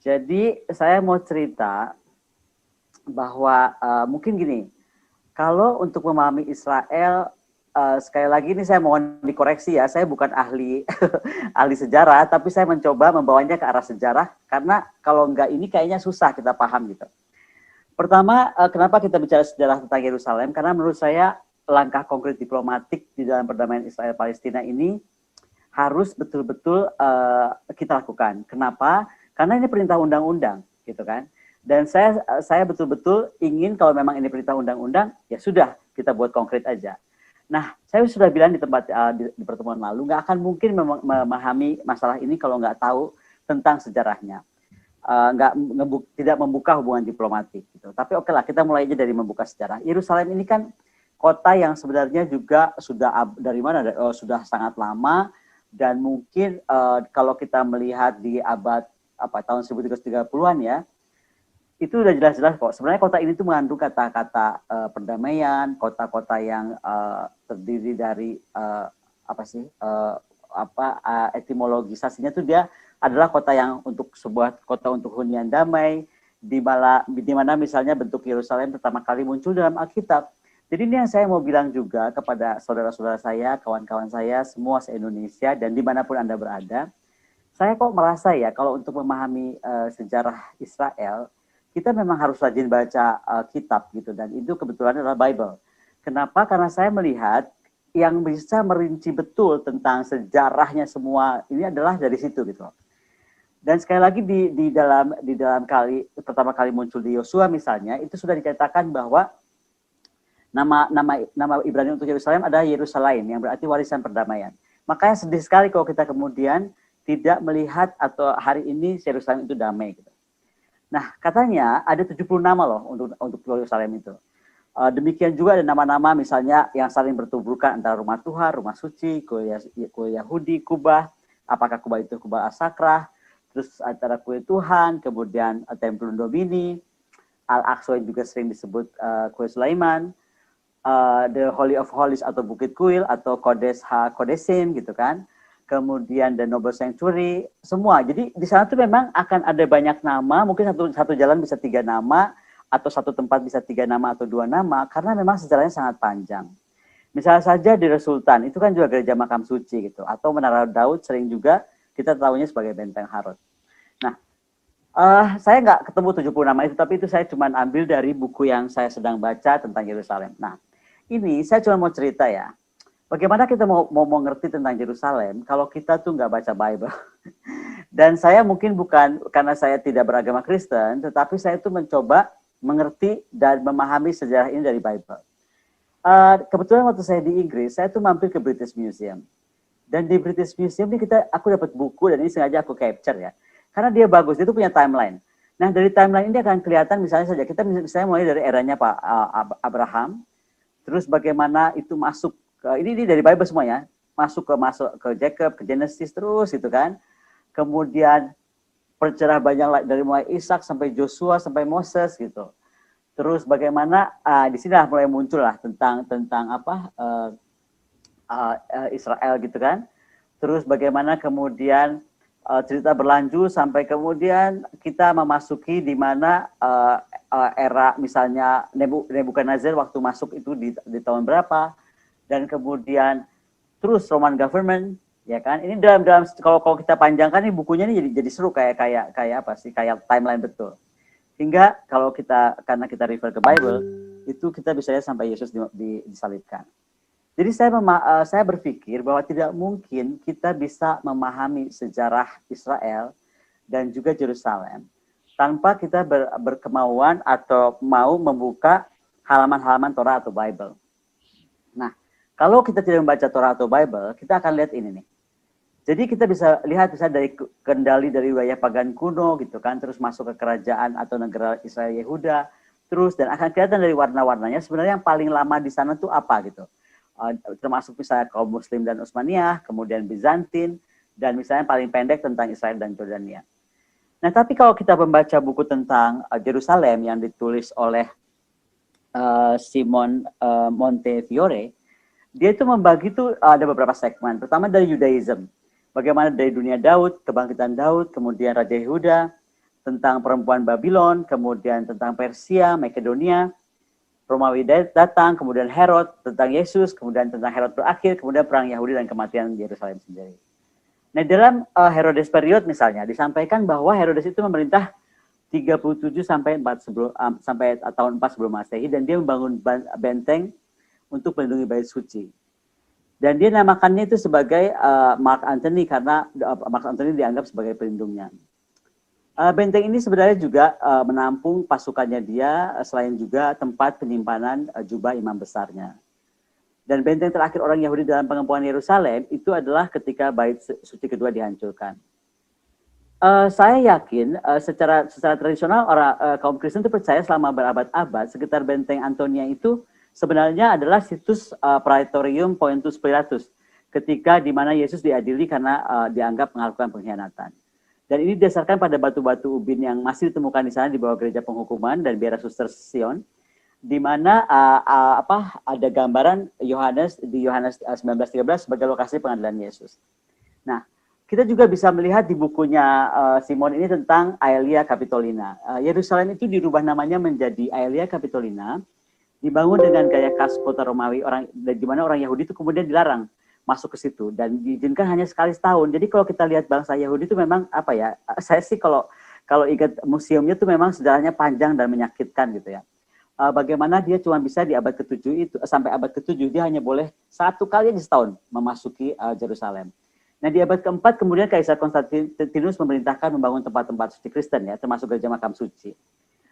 Jadi saya mau cerita bahwa mungkin gini, kalau untuk memahami Israel, sekali lagi ini saya mohon dikoreksi ya, saya bukan ahli ahli sejarah, tapi saya mencoba membawanya ke arah sejarah karena kalau enggak ini kayaknya susah kita paham gitu. Pertama, kenapa kita bicara sejarah tentang Yerusalem? Karena menurut saya langkah konkret diplomatik di dalam perdamaian Israel Palestina ini harus betul-betul kita lakukan. Kenapa? Karena ini perintah undang-undang, gitu kan. Dan saya betul-betul ingin kalau memang ini perintah undang-undang, ya sudah kita buat konkret aja. Nah, saya sudah bilang di tempat di pertemuan lalu, nggak akan mungkin memahami masalah ini kalau nggak tahu tentang sejarahnya. Tidak membuka hubungan diplomatik gitu. Tapi oke lah, kita mulai aja dari membuka sejarah. Yerusalem ini kan kota yang sebenarnya juga sudah dari mana sudah sangat lama dan mungkin kalau kita melihat di abad tahun 1330-an ya, itu udah jelas-jelas kok. Sebenarnya kota ini tuh mengandung kata-kata perdamaian, kota-kota yang terdiri dari etimologisasinya tuh dia adalah kota yang untuk sebuah kota untuk hunian damai, di mana misalnya bentuk Yerusalem pertama kali muncul dalam Alkitab. Jadi ini yang saya mau bilang juga kepada saudara-saudara saya, kawan-kawan saya, semua se-Indonesia dan dimanapun Anda berada, saya kok merasa ya kalau untuk memahami sejarah Israel, kita memang harus rajin baca kitab gitu, dan itu kebetulan adalah Bible. Kenapa? Karena saya melihat yang bisa merinci betul tentang sejarahnya semua ini adalah dari situ gitu. Dan sekali lagi di dalam pertama kali muncul di Yosua misalnya, itu sudah dikatakan bahwa nama Ibrani untuk Yerusalem adalah Yerusalem, yang berarti warisan perdamaian. Makanya sedih sekali kalau kita kemudian tidak melihat atau hari ini Yerusalem itu damai gitu. Nah, katanya ada 70 nama loh untuk Yerusalem itu. Demikian juga ada nama-nama misalnya yang saling bertuburkan antara rumah Tuhan, rumah suci, kue Yahudi, Kubah, apakah Kubah itu Kubah As-Sakrah, terus antara kue Tuhan, kemudian Templum Domini, Al-Aqsa juga sering disebut kue Sulaiman, The Holy of Holies atau Bukit Kuil atau Kodes HaKodesim gitu kan. Kemudian The Noble Sanctuary, semua. Jadi di sana tuh memang akan ada banyak nama, mungkin satu jalan bisa 3 nama, atau satu tempat bisa 3 nama atau 2 nama, karena memang sejarahnya sangat panjang. Misalnya saja di Sultan, itu kan juga gereja makam suci gitu, atau Menara Daud sering juga kita tahunya sebagai Benteng Harod. Nah, saya nggak ketemu 70 nama itu, tapi itu saya cuma ambil dari buku yang saya sedang baca tentang Yerusalem. Nah, ini saya cuma mau cerita ya, bagaimana kita mau ngerti tentang Yerusalem kalau kita tuh nggak baca Bible. Dan saya mungkin bukan karena saya tidak beragama Kristen, tetapi saya tuh mencoba mengerti dan memahami sejarah ini dari Bible. Kebetulan waktu saya di Inggris, saya tuh mampir ke British Museum. Dan di British Museum ini aku dapat buku, dan ini sengaja aku capture ya. Karena dia bagus, dia tuh punya timeline. Nah, dari timeline ini akan kelihatan misalnya saja, kita misalnya mulai dari eranya Pak Abraham, terus bagaimana itu masuk ini dari Bible semuanya, masuk ke Jacob, ke Genesis terus gitu kan. Kemudian percerah banyak dari mulai Ishak sampai Joshua sampai Moses gitu. Terus bagaimana di sinilah mulai muncul lah tentang Israel gitu kan. Terus bagaimana kemudian cerita berlanjut sampai kemudian kita memasuki di mana era misalnya Nebukadnezar waktu masuk itu di tahun berapa, dan kemudian terus Roman government ya kan. Ini dalam kalau kita panjangkan ini bukunya ini jadi seru kayak timeline betul. Hingga karena kita refer ke Bible, itu kita bisa lihat sampai Yesus disalibkan. Jadi saya berpikir bahwa tidak mungkin kita bisa memahami sejarah Israel dan juga Yerusalem tanpa kita berkemauan atau mau membuka halaman-halaman Torah atau Bible. Nah, kalau kita tidak membaca Torah atau Bible, kita akan lihat ini nih. Jadi kita bisa lihat dari kendali dari wilayah pagan kuno gitu kan, terus masuk ke kerajaan atau negara Israel Yehuda, terus dan akan kelihatan dari warna-warnanya sebenarnya yang paling lama di sana tuh apa gitu. Termasuk misalnya kaum Muslim dan Utsmaniyah, kemudian Bizantin, dan misalnya paling pendek tentang Israel dan Jordania. Nah, tapi kalau kita membaca buku tentang Yerusalem yang ditulis oleh Simon Montefiore, dia itu membagi tuh ada beberapa segmen. Pertama dari Judaism, bagaimana dari dunia Daud, kebangkitan Daud, kemudian Raja Yehuda, tentang perempuan Babylon, kemudian tentang Persia, Makedonia, Romawi datang, kemudian Herod, tentang Yesus, kemudian tentang Herod berakhir, kemudian perang Yahudi dan kematian Yerusalem sendiri. Nah, dalam Herodes period misalnya disampaikan bahwa Herodes itu memerintah 37 sampai 4 sebelum sampai tahun 4 sebelum Masehi, dan dia membangun benteng untuk melindungi bait suci. Dan dia namakannya itu sebagai Mark Antony karena Mark Antony dianggap sebagai pelindungnya. Benteng ini sebenarnya juga menampung pasukannya dia, selain juga tempat penyimpanan jubah imam besarnya. Dan benteng terakhir orang Yahudi dalam pengempungan Yerusalem itu adalah ketika bait suci kedua dihancurkan. Saya yakin secara tradisional kaum Kristen itu percaya selama berabad-abad sekitar benteng Antonia itu sebenarnya adalah situs Praetorium Pontius Pilatus, ketika di mana Yesus diadili karena dianggap melakukan pengkhianatan. Dan ini didasarkan pada batu-batu ubin yang masih ditemukan di sana di bawah gereja penghukuman dan biara suster Sion, di mana ada gambaran Yohanes di Yohanes 19:13 sebagai lokasi pengadilan Yesus. Nah, kita juga bisa melihat di bukunya Simon ini tentang Aelia Capitolina. Yerusalem itu dirubah namanya menjadi Aelia Capitolina, dibangun dengan gaya khas kota Romawi, di mana orang Yahudi itu kemudian dilarang masuk ke situ dan diizinkan hanya sekali setahun. Jadi kalau kita lihat bangsa Yahudi itu memang saya sih kalau ingat museumnya itu memang sejarahnya panjang dan menyakitkan gitu ya. Bagaimana dia cuma bisa di abad ke-7 itu sampai abad ke-7 dia hanya boleh satu kali aja setahun memasuki Yerusalem. Nah, di abad ke-4 kemudian Kaisar Konstantinus memerintahkan membangun tempat-tempat suci Kristen ya, termasuk gereja makam suci.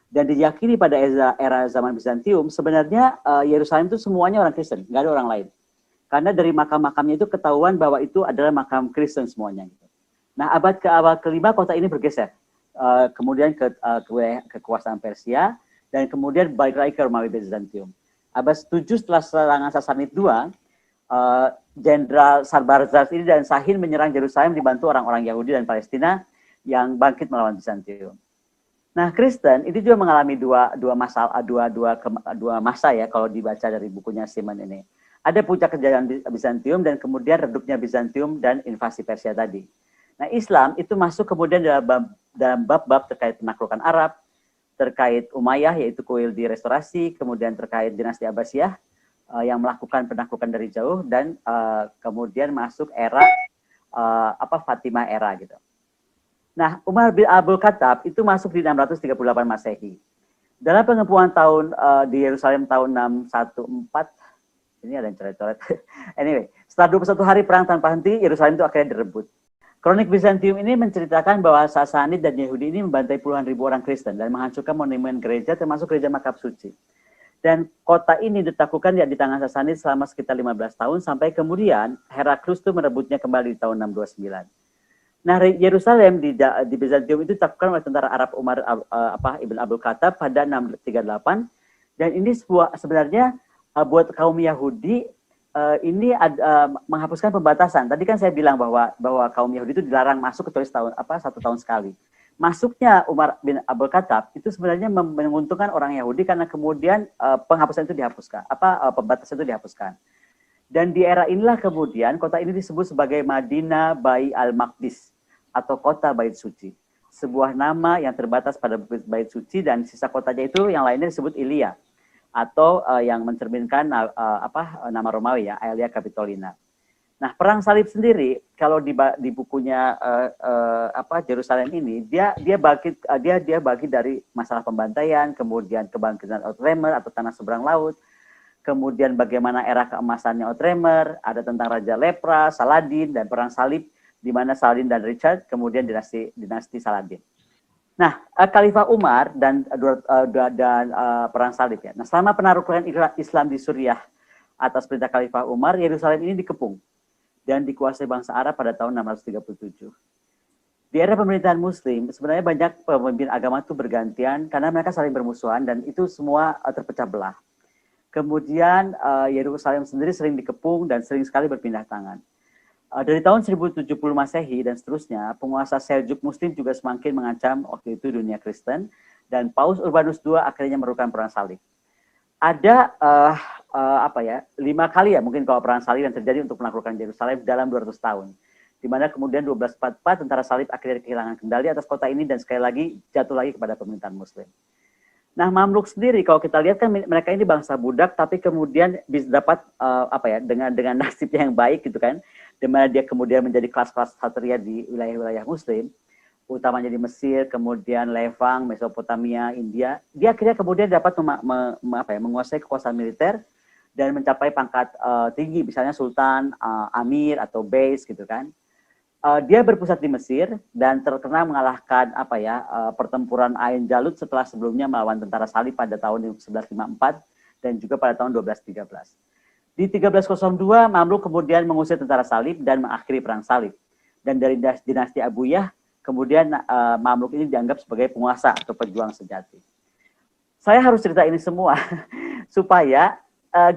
Dan diyakini pada era zaman Bizantium sebenarnya Yerusalem itu semuanya orang Kristen, nggak ada orang lain. Karena dari makam-makamnya itu ketahuan bahwa itu adalah makam Kristen semuanya. Gitu. Nah, abad ke-5 kota ini bergeser, kemudian ke kekuasaan Persia, dan kemudian balik lagi ke Romawi Bizantium. Abad 7 setelah serangan Sasanid II, Jenderal Sarbarzas ini dan Sahin menyerang Yerusalem dibantu orang-orang Yahudi dan Palestina yang bangkit melawan Bizantium. Nah, Kristen itu juga mengalami dua masa ya kalau dibaca dari bukunya Simon ini. Ada puncak kejayaan Bizantium dan kemudian redupnya Bizantium dan invasi Persia tadi. Nah, Islam itu masuk kemudian dalam bab-bab terkait penaklukan Arab, terkait Umayyah yaitu kuil di restorasi, kemudian terkait dinasti Abbasiyah yang melakukan penaklukan dari jauh, dan kemudian masuk era Fatimah era gitu. Nah, Umar bin Abdul Khattab itu masuk di 638 Masehi. Dalam pengempungan tahun di Yerusalem tahun 614, ini ada yang coret-coret. Anyway, setelah 21 hari perang tanpa henti, Yerusalem itu akhirnya direbut. Kronik Bizantium ini menceritakan bahwa Sasanid dan Yahudi ini membantai puluhan ribu orang Kristen dan menghancurkan monumen gereja termasuk gereja makam suci. Dan kota ini ditaklukkan di tangan Sasanid selama sekitar 15 tahun sampai kemudian Heraklus itu merebutnya kembali di tahun 629. Nah, Yerusalem di Bizantium itu ditaklukkan oleh tentara Arab Umar Ibn Abdul Khattab pada 638, dan ini sebenarnya buat kaum Yahudi ini menghapuskan pembatasan. Tadi kan saya bilang bahwa kaum Yahudi itu dilarang masuk kecuali satu tahun sekali. Masuknya Umar bin Abdul Khattab itu sebenarnya menguntungkan orang Yahudi karena kemudian pembatasan itu dihapuskan. Dan di era inilah kemudian kota ini disebut sebagai Madinah Bai al-Maqdis atau kota bait suci. Sebuah nama yang terbatas pada bait suci, dan sisa kotanya itu yang lainnya disebut Ilia atau yang mencerminkan nama Romawi ya, Aelia Capitolina. Nah, perang salib sendiri kalau di bukunya Yerusalem ini dia bagi dari masalah pembantaian, kemudian kebangkitan Outremer atau tanah seberang laut, kemudian bagaimana era keemasannya Outremer, ada tentang Raja Lepra, Saladin, dan perang salib di mana Saladin dan Richard, kemudian dinasti Saladin. Nah, Khalifah Umar dan perang salib ya. Nah, selama penaklukan Islam di Suriah atas perintah Khalifah Umar, Yerusalem ini dikepung dan dikuasai bangsa Arab pada tahun 637. Di era pemerintahan Muslim, sebenarnya banyak pemimpin agama itu bergantian karena mereka saling bermusuhan dan itu semua terpecah belah. Kemudian Yerusalem sendiri sering dikepung dan sering sekali berpindah tangan. Dari tahun 1070 Masehi dan seterusnya, penguasa Seljuk Muslim juga semakin mengancam waktu itu dunia Kristen, dan Paus Urbanus II akhirnya merukan perang salib. Ada 5 kali ya mungkin kalau perang salib yang terjadi untuk menaklukkan Yerusalem dalam 200 tahun. di mana kemudian 1244 tentara salib akhirnya kehilangan kendali atas kota ini dan sekali lagi jatuh lagi kepada pemerintahan Muslim. Nah, Mamluk sendiri kalau kita lihat kan mereka ini bangsa budak, tapi kemudian bisa dapat dengan nasib yang baik gitu kan, di mana dia kemudian menjadi kelas-kelas ksatria di wilayah-wilayah Muslim, utamanya di Mesir, kemudian Levang, Mesopotamia, India. Dia akhirnya kemudian dapat menguasai kekuasaan militer dan mencapai pangkat tinggi, misalnya Sultan, Amir atau Beis gitu kan. Dia berpusat di Mesir dan terkena mengalahkan pertempuran Ain Jalut setelah sebelumnya melawan tentara salib pada tahun 1154 dan juga pada tahun 1213. Di 1302 Mamluk kemudian mengusir tentara salib dan mengakhiri perang salib. Dan dari dinasti Abuyah kemudian Mamluk ini dianggap sebagai penguasa atau pejuang sejati. Saya harus cerita ini semua supaya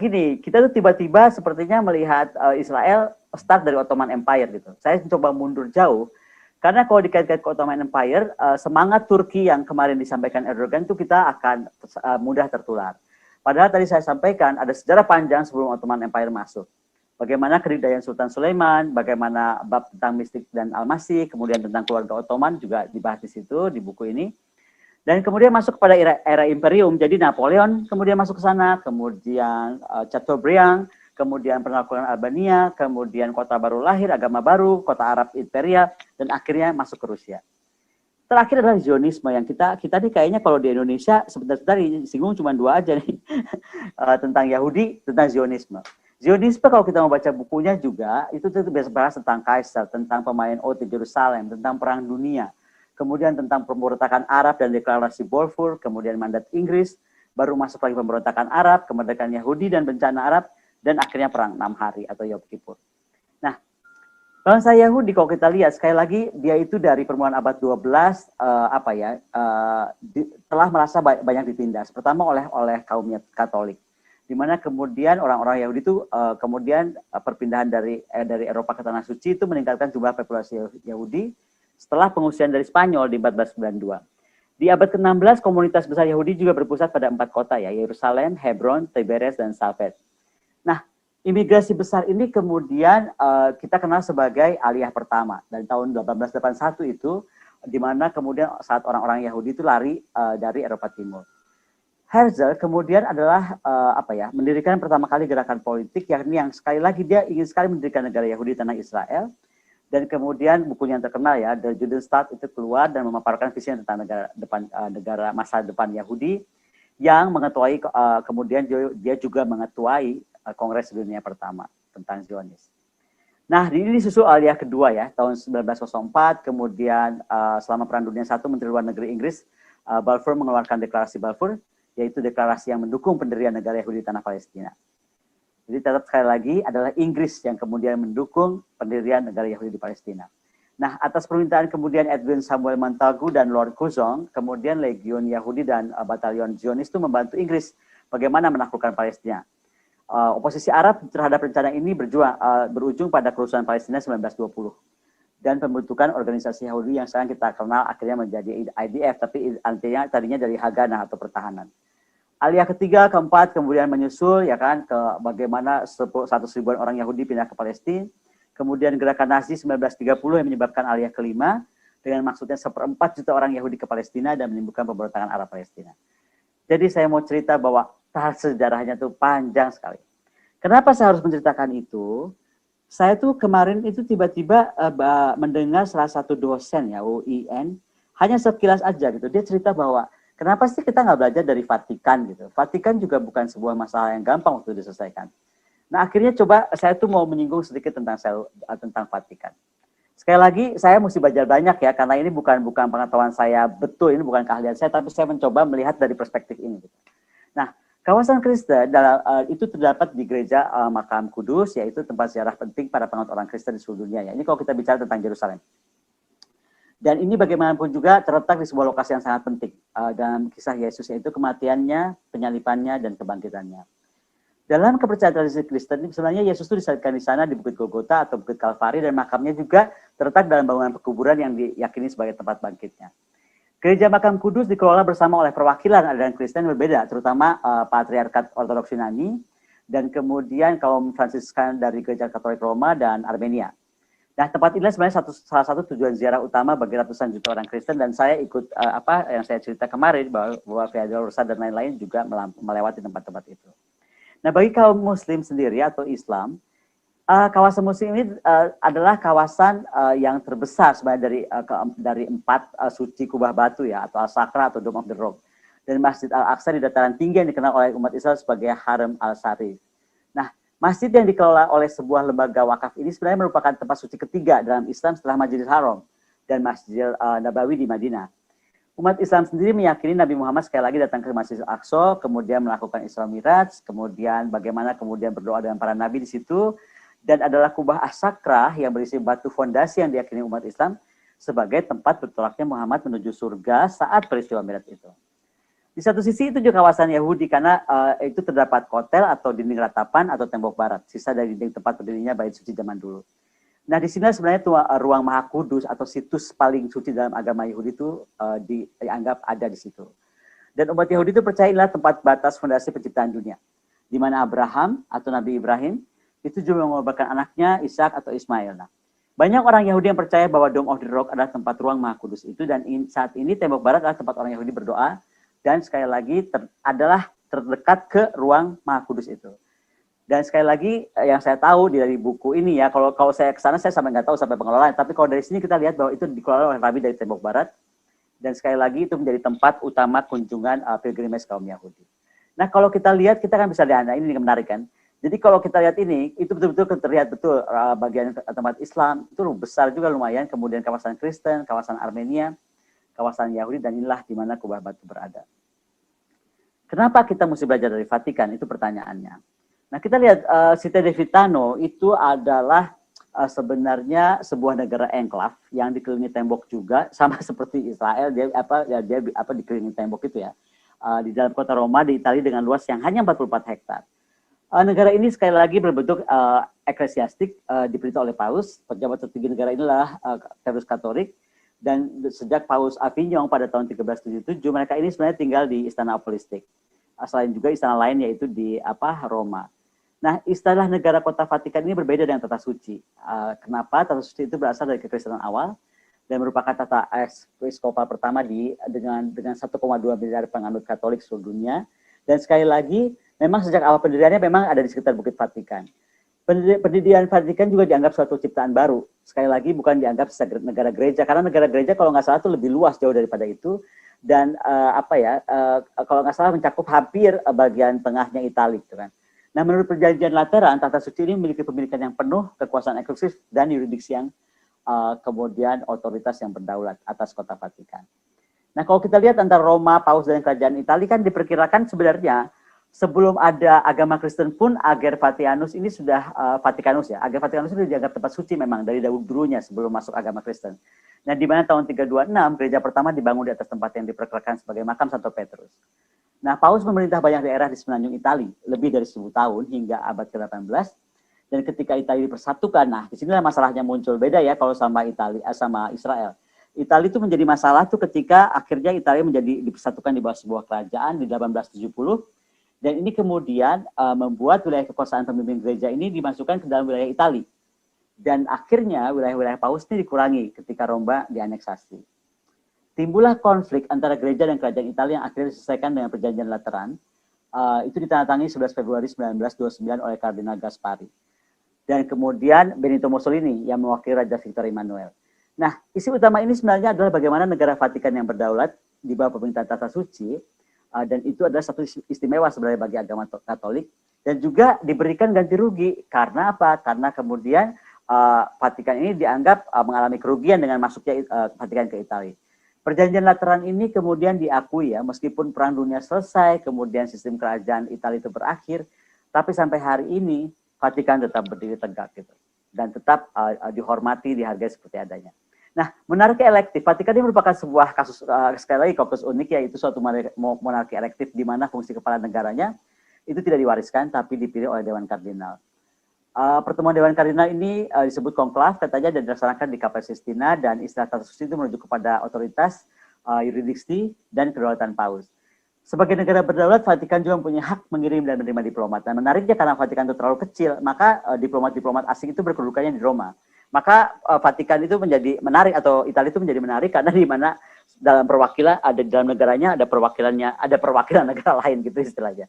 gini, kita tuh tiba-tiba sepertinya melihat Israel start dari Ottoman Empire gitu. Saya mencoba mundur jauh karena kalau dikait-kait ke Ottoman Empire, semangat Turki yang kemarin disampaikan Erdogan itu kita akan mudah tertular. Padahal tadi saya sampaikan ada sejarah panjang sebelum Ottoman Empire masuk. Bagaimana kedikdayaan Sultan Sulaiman, bagaimana bab tentang mistik dan Al-Masih, kemudian tentang keluarga Ottoman juga dibahas di situ di buku ini. Dan kemudian masuk kepada era imperium, jadi Napoleon kemudian masuk ke sana, kemudian Chateaubriand, kemudian penaklukan Albania, kemudian kota baru lahir, agama baru, kota Arab Imperia, dan akhirnya masuk ke Rusia. Terakhir adalah Zionisme yang kita nih kayaknya kalau di Indonesia sebentar disinggung cuma dua aja nih tentang Yahudi, tentang Zionisme. Zionisme kalau kita membaca bukunya juga itu biasa bahas tentang Kaisar, tentang pemain Ode di Yerusalem, tentang perang dunia. Kemudian tentang pemberontakan Arab dan deklarasi Balfour, kemudian mandat Inggris, baru masuk lagi pemberontakan Arab, kemerdekaan Yahudi dan bencana Arab, dan akhirnya perang 6 hari atau Yom Kippur. Nah, bangsa Yahudi kalau kita lihat sekali lagi dia itu dari permulaan abad 12 telah merasa banyak ditindas. Pertama oleh kaum Katolik, di mana kemudian orang-orang Yahudi itu kemudian perpindahan dari Eropa ke Tanah Suci itu meningkatkan jumlah populasi Yahudi. Setelah pengusiran dari Spanyol di 1492. Di abad ke-16, komunitas besar Yahudi juga berpusat pada 4 kota ya, Yerusalem, Hebron, Tiberias, dan Salfet. Nah, imigrasi besar ini kemudian kita kenal sebagai Aliyah pertama. Dari tahun 1881 itu, di mana kemudian saat orang-orang Yahudi itu lari dari Eropa Timur. Herzl kemudian adalah mendirikan pertama kali gerakan politik, yakni yang sekali lagi dia ingin sekali mendirikan negara Yahudi di tanah Israel. Dan kemudian bukunya yang terkenal ya, The Judenstaat itu keluar dan memaparkan visi tentang negara masa depan Yahudi yang mengetuai kemudian dia juga mengetuai Kongres Dunia Pertama tentang Zionis. Nah, ini disusul Aliyah kedua ya, tahun 1904, kemudian selama Perang Dunia I, Menteri Luar Negeri Inggris Balfour mengeluarkan deklarasi Balfour, yaitu deklarasi yang mendukung pendirian negara Yahudi di tanah Palestina. Jadi tetap sekali lagi adalah Inggris yang kemudian mendukung pendirian negara Yahudi di Palestina. Nah, atas permintaan kemudian Edwin Samuel Montagu dan Lord Curzon, kemudian Legion Yahudi dan Batalion Zionis itu membantu Inggris bagaimana menaklukkan Palestina. Oposisi Arab terhadap rencana ini berujung pada kerusuhan Palestina 1920 dan pembentukan organisasi Yahudi yang sekarang kita kenal akhirnya menjadi IDF, tapi tadinya dari Haganah atau pertahanan. Aliyah ketiga, keempat kemudian menyusul ya kan ke bagaimana 100 ribuan orang Yahudi pindah ke Palestina. Kemudian gerakan Nazi 1930 yang menyebabkan Aliyah kelima dengan maksudnya 1/4 juta orang Yahudi ke Palestina dan menimbulkan pemberontakan Arab Palestina. Jadi saya mau cerita bahwa sejarahnya tuh panjang sekali. Kenapa saya harus menceritakan itu? Saya tuh kemarin itu tiba-tiba mendengar salah satu dosen ya UIN, hanya sekilas aja gitu. Dia cerita bahwa kenapa sih kita nggak belajar dari Vatikan gitu? Vatikan juga bukan sebuah masalah yang gampang waktu diselesaikan. Nah akhirnya coba saya tuh mau menyinggung sedikit tentang Vatikan. Sekali lagi saya mesti belajar banyak ya, karena ini bukan pengetahuan saya betul, ini bukan keahlian saya, tapi saya mencoba melihat dari perspektif ini. Nah kawasan Kristen itu terdapat di gereja Makam Kudus, yaitu tempat ziarah penting para penganut orang Kristen di seluruh dunia. Ya. Ini kalau kita bicara tentang Yerusalem. Dan ini bagaimanapun juga terletak di sebuah lokasi yang sangat penting dalam kisah Yesus, yaitu kematiannya, penyalipannya, dan kebangkitannya. Dalam kepercayaan tradisi Kristen, sebenarnya Yesus itu disalibkan di sana di Bukit Golgota atau Bukit Kalvari, dan makamnya juga terletak dalam bangunan pekuburan yang diyakini sebagai tempat bangkitnya. Gereja Makam Kudus dikelola bersama oleh perwakilan aliran Kristen berbeda, terutama Patriarkat Ortodoks Yunani, dan kemudian kaum Fransiskan dari Gereja Katolik Roma dan Armenia. Nah, tempat inilah sebenarnya salah satu tujuan ziarah utama bagi ratusan juta orang Kristen, dan saya ikut apa yang saya cerita kemarin bahwa Via Dolorosa dan lain-lain juga melewati tempat-tempat itu. Nah, bagi kaum Muslim sendiri atau Islam, kawasan Muslim ini adalah kawasan yang terbesar sebenarnya dari empat suci kubah batu ya, atau Al-Sakra atau Dome of the Rock, dan Masjid Al-Aqsa di dataran tinggi yang dikenal oleh umat Islam sebagai Haram Al-Sharif. Nah, masjid yang dikelola oleh sebuah lembaga wakaf ini sebenarnya merupakan tempat suci ketiga dalam Islam setelah Masjidil Haram dan Masjidil Nabawi di Madinah. Umat Islam sendiri meyakini Nabi Muhammad sekali lagi datang ke Masjidil Aqsa, kemudian melakukan Isra Miraj, kemudian bagaimana kemudian berdoa dengan para nabi di situ, dan adalah kubah As-Sakra yang berisi batu fondasi yang diyakini umat Islam sebagai tempat bertolaknya Muhammad menuju surga saat peristiwa Miraj itu. Di satu sisi itu juga kawasan Yahudi karena itu terdapat kotel atau dinding ratapan atau tembok barat, sisa dari dinding tempat berdirinya bait suci zaman dulu. Nah, di sini sebenarnya ruang Maha Kudus atau situs paling suci dalam agama Yahudi itu dianggap ada di situ. Dan umat Yahudi itu percaya inilah tempat batas fondasi penciptaan dunia, di mana Abraham atau Nabi Ibrahim itu juga mengorbankan anaknya Ishak atau Ismail. Nah, banyak orang Yahudi yang percaya bahwa Dome of the Rock adalah tempat ruang Maha Kudus itu, dan saat ini tembok barat adalah tempat orang Yahudi berdoa, dan sekali lagi adalah terdekat ke ruang Maha Kudus itu. Dan sekali lagi yang saya tahu dari buku ini ya, kalau saya ke sana saya sampai nggak tahu sampai pengelolaan, tapi kalau dari sini kita lihat bahwa itu dikelola oleh Rabi dari tembok barat, dan sekali lagi itu menjadi tempat utama kunjungan pilgrimage kaum Yahudi. Nah, kalau kita lihat, kita kan bisa lihat, nah ini menarik kan. Jadi kalau kita lihat ini, itu betul-betul terlihat betul bagian tempat Islam itu besar juga lumayan, kemudian kawasan Kristen, kawasan Armenia, kawasan Yahudi, dan inilah di mana kubah batu berada. Kenapa kita mesti belajar dari Vatikan? Itu pertanyaannya. Nah, kita lihat Città di Vitano itu adalah sebenarnya sebuah negara enklav yang dikelilingi tembok juga, sama seperti Israel, dia dikelilingi tembok itu ya. Di dalam kota Roma di Italia dengan luas yang hanya 44 hektar. Negara ini sekali lagi berbentuk eklesiastik, diperintah oleh Paus. Pejabat tertinggi negara inilah Terus Katolik, dan sejak Paus Avignon pada tahun 1377 mereka ini sebenarnya tinggal di istana apolistik. Selain juga istana lain yaitu di Roma. Nah, istilah negara kota Vatikan ini berbeda dengan tata suci. Kenapa? Tata suci itu berasal dari kekristenan awal dan merupakan tata episkopal pertama dengan 1,2 miliar penganut Katolik seluruh dunia. Dan sekali lagi, memang sejak awal pendiriannya memang ada di sekitar Bukit Vatikan. Pendirian Vatikan juga dianggap suatu ciptaan baru. Sekali lagi bukan dianggap negara gereja, karena negara gereja kalau nggak salah itu lebih luas jauh daripada itu. Dan kalau nggak salah mencakup hampir bagian tengahnya Italia, gitu kan. Nah, menurut perjanjian Lateran, tata suci ini memiliki pemilikan yang penuh, kekuasaan eksklusif, dan yurisdiksi yang kemudian otoritas yang berdaulat atas kota Vatikan. Nah, kalau kita lihat antara Roma, Paus, dan kerajaan Italia kan diperkirakan sebenarnya sebelum ada agama Kristen pun Ager Vaticanus ini sudah Vaticanus ya. Ager Vaticanus itu dianggap tempat suci memang dari dulunya sebelum masuk agama Kristen. Nah, di mana tahun 326 gereja pertama dibangun di atas tempat yang diperkirakan sebagai makam Santo Petrus. Nah, Paus memerintah banyak daerah di semenanjung Italia lebih dari 1000 tahun hingga abad ke-18. Dan ketika Italia dipersatukan, nah disinilah masalahnya muncul, beda ya kalau sama sama Israel. Italia itu menjadi masalah tuh ketika akhirnya Italia dipersatukan di bawah sebuah kerajaan di 1870. Dan ini kemudian membuat wilayah kekuasaan pemimpin gereja ini dimasukkan ke dalam wilayah Italia. Dan akhirnya wilayah-wilayah Paus ini dikurangi ketika Roma dianeksasi. Timbullah konflik antara gereja dan kerajaan Italia yang akhirnya diselesaikan dengan perjanjian Lateran. Itu ditandatangani 11 Februari 1929 oleh Kardinal Gaspari. Dan kemudian Benito Mussolini yang mewakili Raja Victor Emmanuel. Nah, isi utama ini sebenarnya adalah bagaimana negara Vatikan yang berdaulat di bawah pemerintahan tata suci, dan itu adalah satu istimewa sebenarnya bagi agama Katolik, dan juga diberikan ganti rugi. Karena apa? Karena kemudian Vatikan ini dianggap mengalami kerugian dengan masuknya Vatikan ke Italia. Perjanjian Lateran ini kemudian diakui ya, meskipun Perang Dunia selesai, kemudian sistem kerajaan Italia itu berakhir, tapi sampai hari ini Vatikan tetap berdiri tegak gitu, dan tetap dihormati, dihargai seperti adanya. Nah, monarki elektif, Vatikan ini merupakan sebuah kasus, sekali lagi kasus unik, yaitu suatu monarki elektif di mana fungsi kepala negaranya itu tidak diwariskan, tapi dipilih oleh Dewan Kardinal. Pertemuan Dewan Kardinal ini disebut konklav katanya, dan dilaksanakan di Kapel Sistina, dan istilah tata suci itu merujuk kepada otoritas, yurisdiksi, dan kedaulatan Paus. Sebagai negara berdaulat, Vatikan juga mempunyai hak mengirim dan menerima diplomat. Dan menariknya karena Vatikan itu terlalu kecil, maka diplomat-diplomat asing itu berkedudukannya di Roma. Maka Vatikan itu menjadi menarik, atau Italia itu menjadi menarik karena di mana dalam perwakilan ada di dalam negaranya ada perwakilannya, ada perwakilan negara lain gitu istilahnya.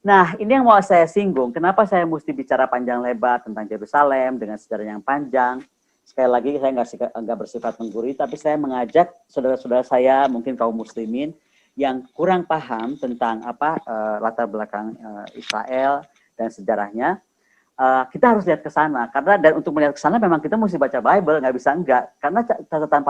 Nah, ini yang mau saya singgung. Kenapa saya mesti bicara panjang lebar tentang Yerusalem dengan sejarah yang panjang? Sekali lagi saya nggak bersifat menggurui, tapi saya mengajak saudara-saudara saya, mungkin kaum muslimin yang kurang paham tentang latar belakang Israel dan sejarahnya. Kita harus lihat ke sana, karena dan untuk melihat ke sana memang kita mesti baca Bible, nggak bisa enggak, karena catatan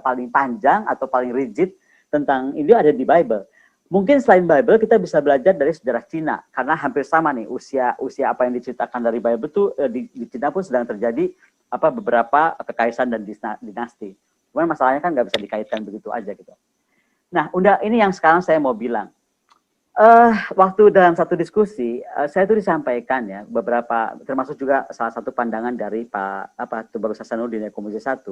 paling panjang atau paling rigid tentang ini ada di Bible. Mungkin selain Bible kita bisa belajar dari sejarah Cina, karena hampir sama nih usia apa yang diceritakan dari Bible tuh di Cina pun sedang terjadi beberapa kekaisaran dan dinasti. Cuman masalahnya kan nggak bisa dikaitkan begitu aja gitu. Nah, ini yang sekarang saya mau bilang. Waktu dalam satu diskusi, saya itu disampaikan ya beberapa, termasuk juga salah satu pandangan dari Pak Tubagus Hasanuddin dari Komisi 1.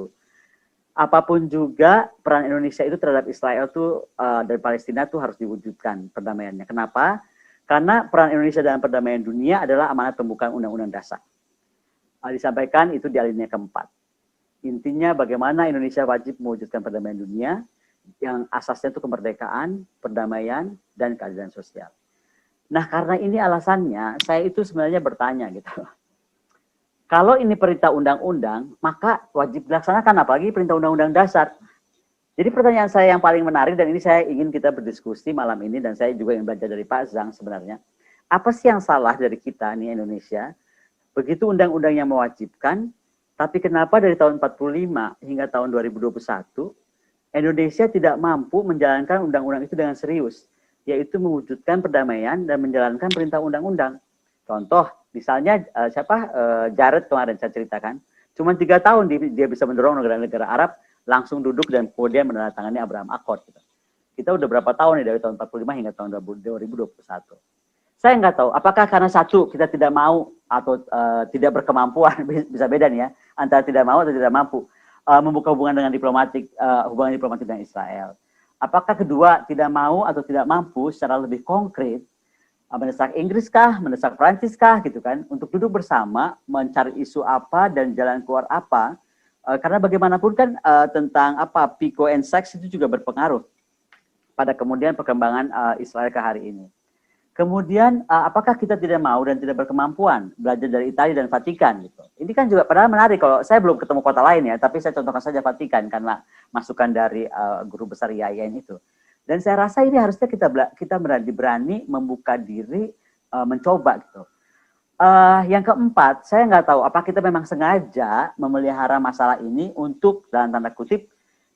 Apapun juga peran Indonesia itu terhadap Israel tuh dari Palestina tuh harus diwujudkan perdamaiannya. Kenapa? Karena peran Indonesia dalam perdamaian dunia adalah amanat pembukaan Undang-Undang Dasar. Disampaikan itu di alinea keempat. Intinya bagaimana Indonesia wajib mewujudkan perdamaian dunia, yang asasnya itu kemerdekaan, perdamaian, dan keadilan sosial. Nah, karena ini alasannya, saya itu sebenarnya bertanya gitu. Kalau ini perintah undang-undang, maka wajib dilaksanakan, apalagi perintah undang-undang dasar. Jadi pertanyaan saya yang paling menarik, dan ini saya ingin kita berdiskusi malam ini, dan saya juga ingin belajar dari Pak Zhang sebenarnya. Apa sih yang salah dari kita nih Indonesia? Begitu undang-undang yang mewajibkan, tapi kenapa dari tahun 45 hingga tahun 2021, Indonesia tidak mampu menjalankan undang-undang itu dengan serius, yaitu mewujudkan perdamaian dan menjalankan perintah undang-undang. Contoh, misalnya Jared kemarin saya ceritakan, cuma 3 tahun dia bisa mendorong negara-negara Arab langsung duduk dan kemudian menandatangani Abraham Accord. Gitu. Kita udah berapa tahun nih dari tahun 45 hingga tahun 2021. Saya nggak tahu, apakah karena satu kita tidak mau atau tidak berkemampuan, bisa beda nih ya, antara tidak mau atau tidak mampu. Membuka hubungan dengan hubungan diplomatik dengan Israel. Apakah kedua tidak mau atau tidak mampu secara lebih konkret mendesak Inggris kah, mendesak Prancis kah gitu kan, untuk duduk bersama mencari isu apa dan jalan keluar apa, karena bagaimanapun kan tentang PICO and Sykes itu juga berpengaruh pada kemudian perkembangan Israel ke hari ini. Kemudian apakah kita tidak mau dan tidak berkemampuan belajar dari Italia dan Vatikan gitu. Ini kan juga padahal menarik, kalau saya belum ketemu kota lain ya, tapi saya contohkan saja Vatikan karena masukan dari guru besar IAIN itu. Dan saya rasa ini harusnya kita berani membuka diri mencoba gitu. Yang keempat, saya nggak tahu apa kita memang sengaja memelihara masalah ini untuk dalam tanda kutip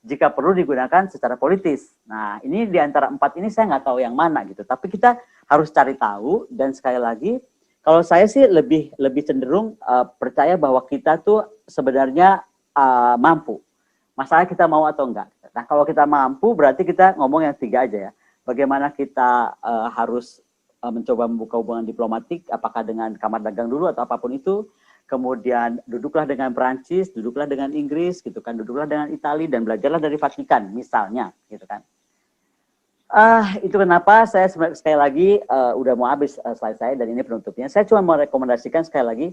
jika perlu digunakan secara politis. Nah, ini di antara 4 ini saya nggak tahu yang mana gitu. Tapi kita harus cari tahu, dan sekali lagi, kalau saya sih lebih cenderung percaya bahwa kita tuh sebenarnya mampu. Masalah kita mau atau enggak. Nah, kalau kita mampu berarti kita ngomong yang 3 aja ya. Bagaimana kita harus mencoba membuka hubungan diplomatik, apakah dengan Kamar Dagang dulu atau apapun itu. Kemudian duduklah dengan Prancis, duduklah dengan Inggris, gitu kan, duduklah dengan Italia dan belajarlah dari Vatikan, misalnya, gitu kan. Itu kenapa saya sekali lagi udah mau habis slide saya dan ini penutupnya. Saya cuma mau rekomendasikan sekali lagi,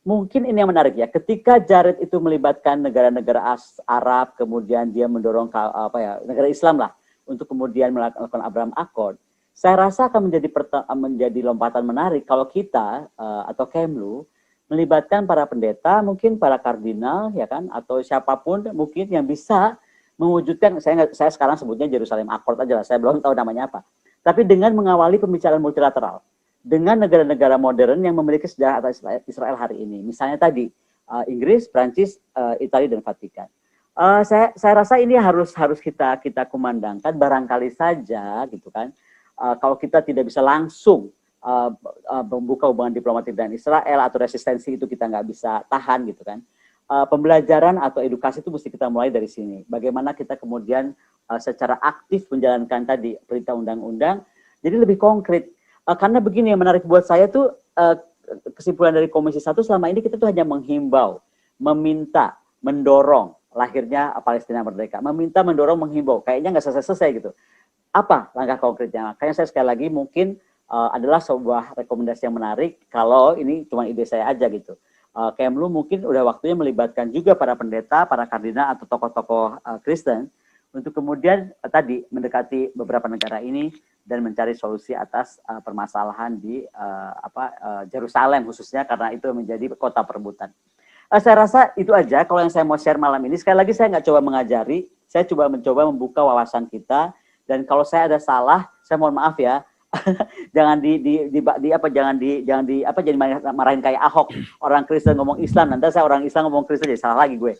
mungkin ini yang menarik ya. Ketika Jared itu melibatkan negara-negara Arab, kemudian dia mendorong negara Islam lah untuk kemudian melakukan Abraham Accord. Saya rasa akan menjadi lompatan menarik kalau kita atau Kemlu melibatkan para pendeta, mungkin para kardinal, ya kan, atau siapapun mungkin yang bisa mewujudkan, saya sekarang sebutnya Jerusalem Accord aja lah, saya belum tahu namanya apa. Tapi dengan mengawali pembicaraan multilateral dengan negara-negara modern yang memiliki sejarah atas Israel hari ini. Misalnya tadi Inggris, Prancis, Italia dan Vatikan. Saya rasa ini harus kita kumandangkan, barangkali saja gitu kan. Kalau kita tidak bisa langsung membuka hubungan diplomatik dengan Israel atau resistensi itu kita nggak bisa tahan gitu kan. Pembelajaran atau edukasi itu mesti kita mulai dari sini. Bagaimana kita kemudian secara aktif menjalankan tadi perintah undang-undang, jadi lebih konkret. Karena begini yang menarik buat saya tuh kesimpulan dari Komisi 1 selama ini kita tuh hanya menghimbau, meminta, mendorong lahirnya Palestina merdeka, meminta, mendorong, menghimbau. Kayaknya nggak selesai-selesai gitu. Apa langkah konkretnya? Makanya saya sekali lagi mungkin adalah sebuah rekomendasi yang menarik kalau ini cuma ide saya aja gitu. Kemlu mungkin udah waktunya melibatkan juga para pendeta, para kardinal atau tokoh-tokoh Kristen untuk kemudian tadi mendekati beberapa negara ini dan mencari solusi atas permasalahan di Yerusalem khususnya karena itu menjadi kota perebutan. Saya rasa itu aja kalau yang saya mau share malam ini. Sekali lagi saya nggak coba mengajari, saya coba mencoba membuka wawasan kita dan kalau saya ada salah, saya mohon maaf ya. Jangan jangan marahin kayak Ahok, orang Kristen ngomong Islam, nanti saya orang Islam ngomong Kristen jadi salah lagi gue.